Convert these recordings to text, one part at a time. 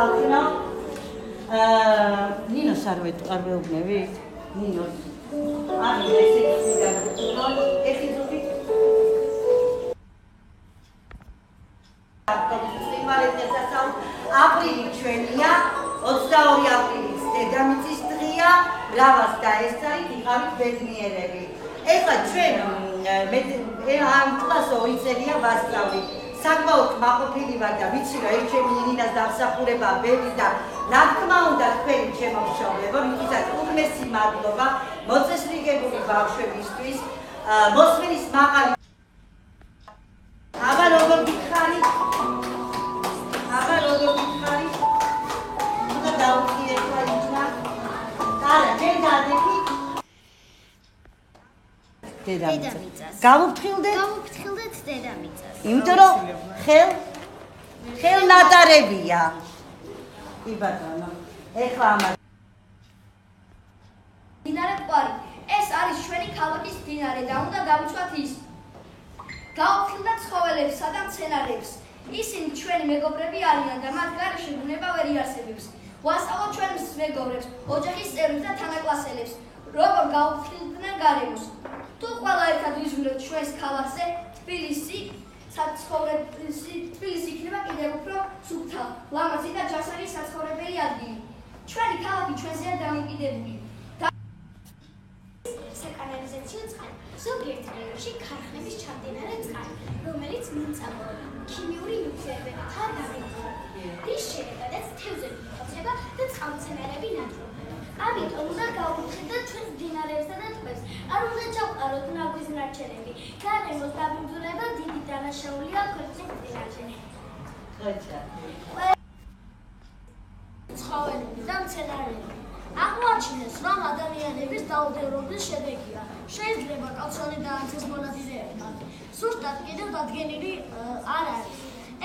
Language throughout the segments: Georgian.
ხალხნო. ნინოს არ ვეუბნები? ნინოს. ანუ ესე ზუსტი აპრილი ჩვენია, 22 აპრილის დედამიწის დღეა, რავას დაესწარით, იყავით ბედნიერები. ეხლა ჩვენ ამ კლას 2 წელია ვასწავლით. საკმაოდ კმაყოფილი ვარ და ვიცი რომ ერთ ჩემი ნინას დამსახურება ბევრი და რა თქმა უნდა თქვენი ჩემო მშობლებო, მითითაც უღმესი მადლობა მოწესრიგებული ბავშვებისთვის, მოსმენის მაღალი აბა როგორ გითხარი? უნდა დავუხი ერთმა იქნა. არა, მე დადექი. დედამიწას. გავუფრთხილდეთ დედამიწას. იმიტომ რომ ხელნატარებია. კი ბატონო. ეხლა ამას დინარე ყვარი. ეს არის ჩვენი ქალაქის დინარე და უნდა გავუცვათ ის. გავუფრთხილდეთ ცხოველებსა და მცენარეებს. ისინი ჩვენი მეგობრები არიან და მათ გარეშე ბუნება ვერ იარსებებს. ვასწავლოთ ჩვენს მეგობრებს, ოჯახის წევრებს და თანაკლასელებს, როგორ გავუფრთხილდნენ გარემოს. თუ ყველა ერთად ვიზრუნებთ ჩვენს ქალაქზე, თბილისი იქნება კიდევ უფრო სუფთა, ლამაზი და ჯანსაღი საცხოვრებელი ადგილი. ჩვენი ქალაქი ჩვენზეა დამოკიდებული. საკანალიზაციო წყალი, ზოგიერთ რაიონში ქარხნების ჩამდინარე წყალი, რომელიც მიმწამოება ქიმიური ნივთიერებებითაა დამრეცი. რის შედეგადაც თევზები იყოფება და წყალმცენარეები ნატრიუმდება. ამიტომ უნდა გავუფრთხილდეთ ჩვენს მდინარეებსა და ტბებს. არ უნდა ჩავყაროთ ნაგვის ნარჩენები. გარემოს დაბინძურება დიდი დანაშაულია ქვეყნის მდინარეებში. ცხოველები და მცენარეები. აღმოაჩინეს, რომ ადამიანების დაუდევრობის შედეგია. შეიძლება კალციონი დაანთეს მონადირეებთან. ზუსტად კიდევ დადგენილი არ არის.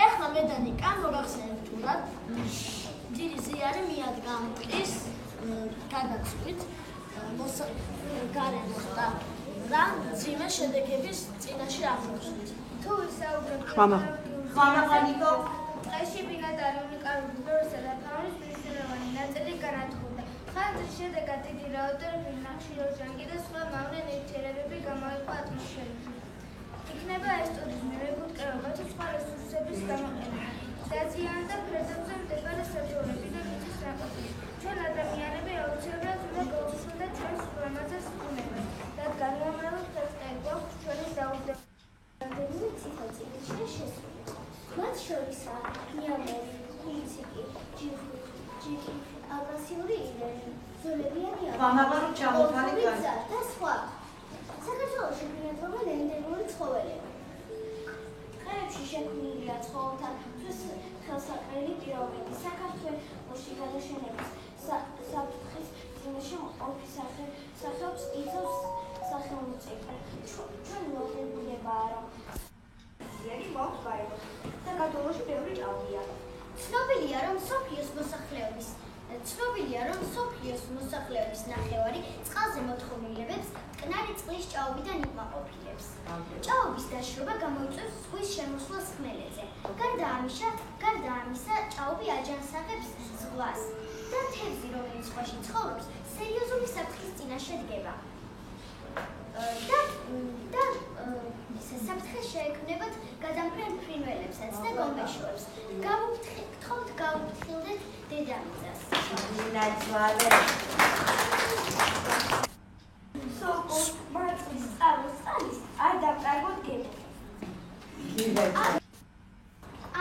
ეხლა მედანი კან მოგახსენებთ თუნდაც დიდი ზიანი მიადგა მტყის გადაცვლით გარემოს და რა მძიმე შედეგების წინაშე აღმოჩნდით. თუ ვისაუბრებთ ხმამაღალიკო ტყეში ბინადარი უნიკალური დროისა და ფაუნის მნიშვნელოვანი ნაწილი განადგურდა. ხანძრის შედეგად დიდი რაოდენობით ნახშირორჟანგი და სხვა მავნე ნივთიერებები გამოიყო ატმოსფეროში. იქნება ეს ტურიზმი, მეგობრობა თუ სხვა რესურსების გამოყენება. დაზიანდა ფერდობზე მდებარე საწოლები და მიწის ნაყოფი. ჩვენ ადამიანები აუცილებლად უნდა გავუსწროთ ჩვენს ულამაზეს ბუნებას, რადგან უამრავი წელი გვაქვს ჩვენი დაუდევრებელი ციხე-წიგნში შესული. მათ შორისაა ნიამორი, ხუნციკი, ჯიხვი, აგრესიული იდეები, ზოლებიანი ხმამაღალი და სხვა. საქართველოში ბინადრობენ ენდემური ცხოველები. ტყეებში შექმნილია ცხოველთათვის ხელსაყრელი პირობები. საქართველოში გადაშენების საფრთხის წინაშე ყოფის სახელს იწვევს სახელმწიფო. ჩვენ ველოდებულებაა, რომ ზიანი მოაქვს გარემოს. საქართველოში ბევრი ჭაობია. ცნობილია, რომ სოფლიოს მოსახლეობის ნახევარი წყალზე მოთხოვნილებებს მტკნარი წყლის ჭაობიდან იმყოფილებს. ჭაობის დაშრობა გამოიწვევს ზღვის შემოსვლას ხმელეთზე. გარდა ამისა, ჭაობი აჯანსაღებს ზღვას და თევზი, რომელიც ზღვაში ცხოვრობს, სერიოზული საფრთხის წინაშე დგება. და საფრთხე შეექმნებათ გადამფრენ ფრინველებსაც და გომეშოებს. გავუფრთხილდეთ დედამიწას. სოკოს მარწყვის წყალს არ დავკარგოთ გემო.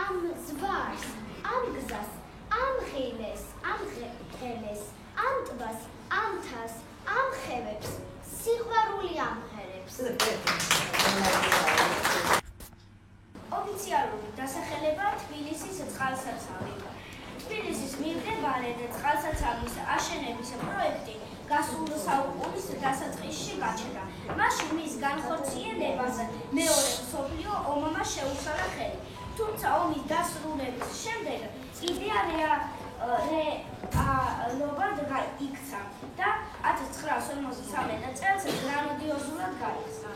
ამ ზვარს, ამ გზას, ამ ხილეს, ამ ყელეს, ამ ტბას, ამ მთას, ამ ხევებს, სიყვარული ამღერებს. ოფიციალური დასახელება თბილისის წყალსაცავი. თბილისის მიმდებარე წყალსაცავის აშენების პროექტი გასულ საუკუნის დასაწყისში გაჩნდა. მაშინ მის განხორციელებაზე მეორე მსოფლიო ომმა შეუშალა ხელი. თუმცა ომის დასრულების შემდეგ იდეა რეალობად იქცა და 1953 წელს გრანდიოზულად გაიხსნა.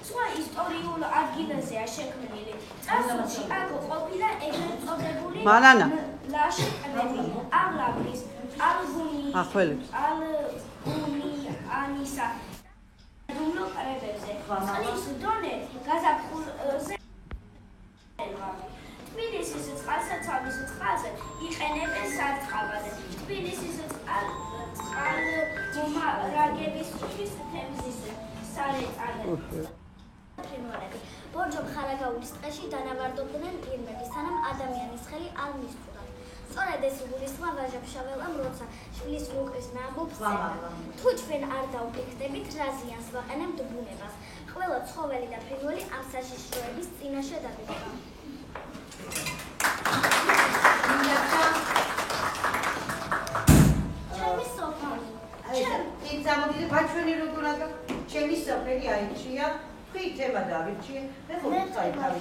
სხვა ისტორიულ ადგილზეა შექმნილი. წარსულში აქ ყოფილა ეგრეთ წოდებული ლაში ყმები, აღლაბრის, ალბუნიანისა დუმლო ყრებებზე. წყლის დონე გაზაფხულზე თბილისის წყალსაცავის წყალზე იყენებენ სარწყავად. თბილისის წყალმომარაგებისთვის თემზის სარეწალებო. ბორჯომ ხარაგაულის ტყეში დანავარდობდნენ პირმები, სანამ ადამიანის ხელი არ მისწვდა. სწორედ ეს იგულისხმა ვაჟა-ფშაველამ, როცა შვილის რუკრის ნამბობს წერდა. თუ ჩვენ არ დაუფიქრდებით, რა ზიანს ვაყენებთ ბუნებას. ყველა ცხოველი და ფრინველი ამ საშიშროების წინაშე დაგიდება. ჩემი სოფელი. წამოდიდე ბაჩვენი როგორ აგა? ჩემი სოფელი აიჩია. თემა დავირჩიე, მე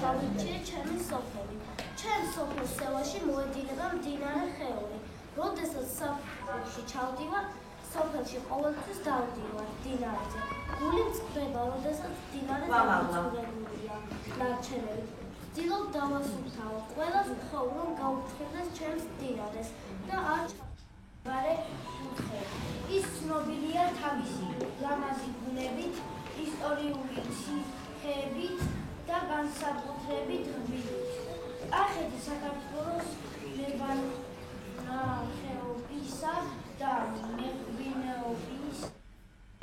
დავირჩიე ჩემი სოფელი. ჩემ სოფლის სელოში მოედინება მდინარე ხეული. როდესაც სოფელში ჩავდივარ, სოფელში ყოველთვის დავდივარ მდინარეზე. გული მწყდება, როდესაც მდინარე დამწვრებულია. ნარჩენები. ვცდილობ დავასუფთავო ყველას მხოლოდ რომ გაუფრთხილდეს ჩემს მდინარეს და არ ჩავარე უხე. ის ცნობილია თავისი ლამაზი ბუნებით, ისტორიული ციხეებით და განსაკუთრებით რბილით. კახეთი საქართველოს მებანახეობისა და მეღვინეობის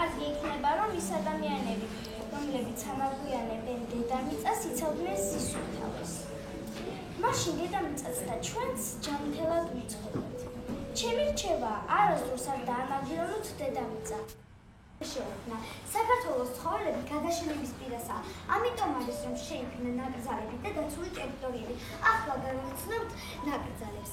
ადგილი იქნება, რომ ის ადამიანები, რომლებიც ამაგვიანებენ დედამიწას, იცოდნენ სისუფთავეს. მაშინ დედამიწას და ჩვენს ჯანმრთელად ვიცხოვრობთ. ჩემი რჩევა არასდროს არ დაამაგრილოთ დედამიწა. შეუქმნა. საქართველოს ცხოველები გადაშენების პირასაა. ამიტომ არის რომ შეიქმნა ნაკრძალები და დაცული ტერიტორიები. ახლა გავახსნებთ ნაკრძალებს.